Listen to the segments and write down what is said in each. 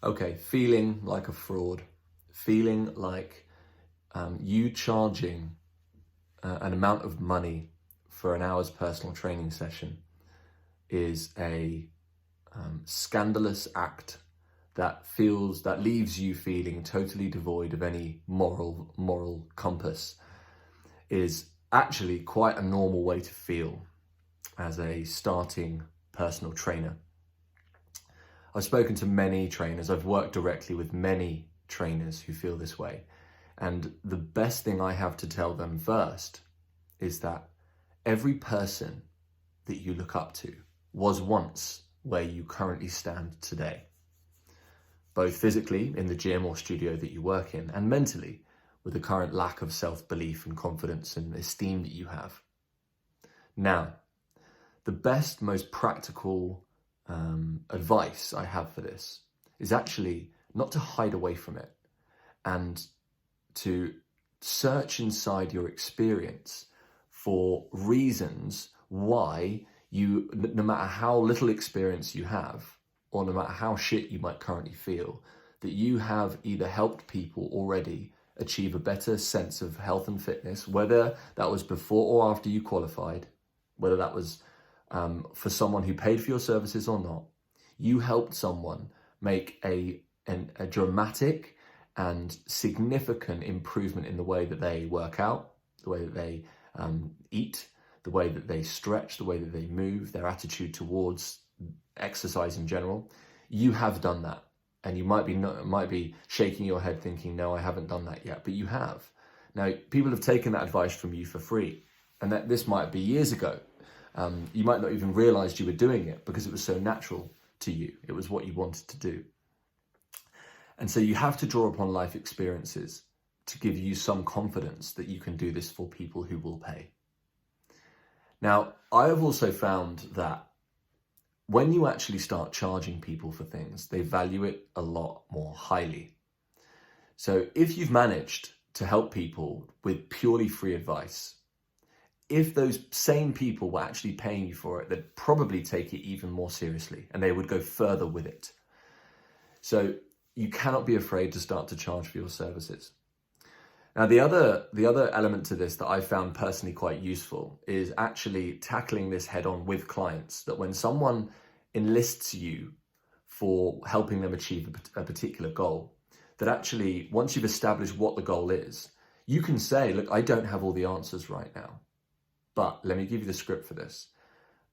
Okay, feeling like a fraud, feeling like you charging an amount of money for an hour's personal training session is a scandalous act that leaves you feeling totally devoid of any moral compass, is actually quite a normal way to feel as a starting personal trainer. I've spoken to many trainers, I've worked directly with many trainers who feel this way. And the best thing I have to tell them first is that every person that you look up to was once where you currently stand today, both physically in the gym or studio that you work in, and mentally with the current lack of self-belief and confidence and esteem that you have. Now, the best, most practical advice I have for this is actually not to hide away from it and to search inside your experience for reasons why you, no matter how little experience you have, or no matter how shit you might currently feel, that you have either helped people already achieve a better sense of health and fitness, whether that was before or after you qualified, whether that was for someone who paid for your services or not. You helped someone make a dramatic and significant improvement in the way that they work out, the way that they eat, the way that they stretch, the way that they move, their attitude towards exercise in general. You have done that, and you might be shaking your head thinking, no, I haven't done that yet, but you have. Now, people have taken that advice from you for free, and that this might be years ago. You might not even realize you were doing it because it was so natural to you. It was what you wanted to do. And so you have to draw upon life experiences to give you some confidence that you can do this for people who will pay. Now, I have also found that when you actually start charging people for things, they value it a lot more highly. So if you've managed to help people with purely free advice, if those same people were actually paying you for it, they'd probably take it even more seriously and they would go further with it. So you cannot be afraid to start to charge for your services. Now, the other element to this that I found personally quite useful is actually tackling this head on with clients, that when someone enlists you for helping them achieve a particular goal, that actually once you've established what the goal is, you can say, look, I don't have all the answers right now, but let me give you the script for this.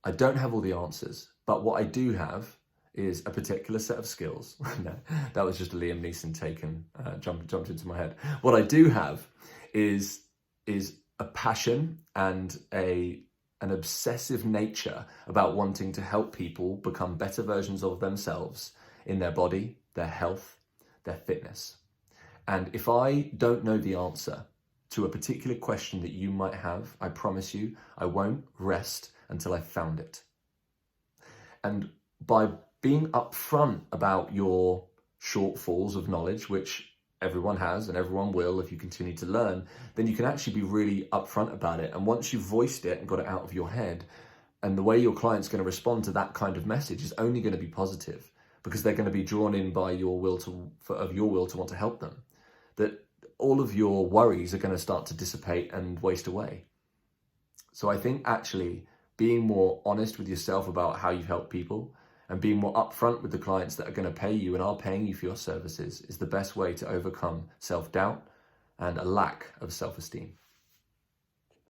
I don't have all the answers, but what I do have is a particular set of skills. No, that was just a Liam Neeson take and jumped into my head. What I do have is a passion and an obsessive nature about wanting to help people become better versions of themselves in their body, their health, their fitness. And if I don't know the answer to a particular question that you might have, I promise you, I won't rest until I've found it. And by being upfront about your shortfalls of knowledge, which everyone has and everyone will if you continue to learn, then you can actually be really upfront about it. And once you've voiced it and got it out of your head, and the way your client's going to respond to that kind of message is only going to be positive, because they're going to be drawn in by your will to want to help them, that all of your worries are going to start to dissipate and waste away. So I think actually being more honest with yourself about how you've helped people and being more upfront with the clients that are going to pay you and are paying you for your services is the best way to overcome self-doubt and a lack of self-esteem.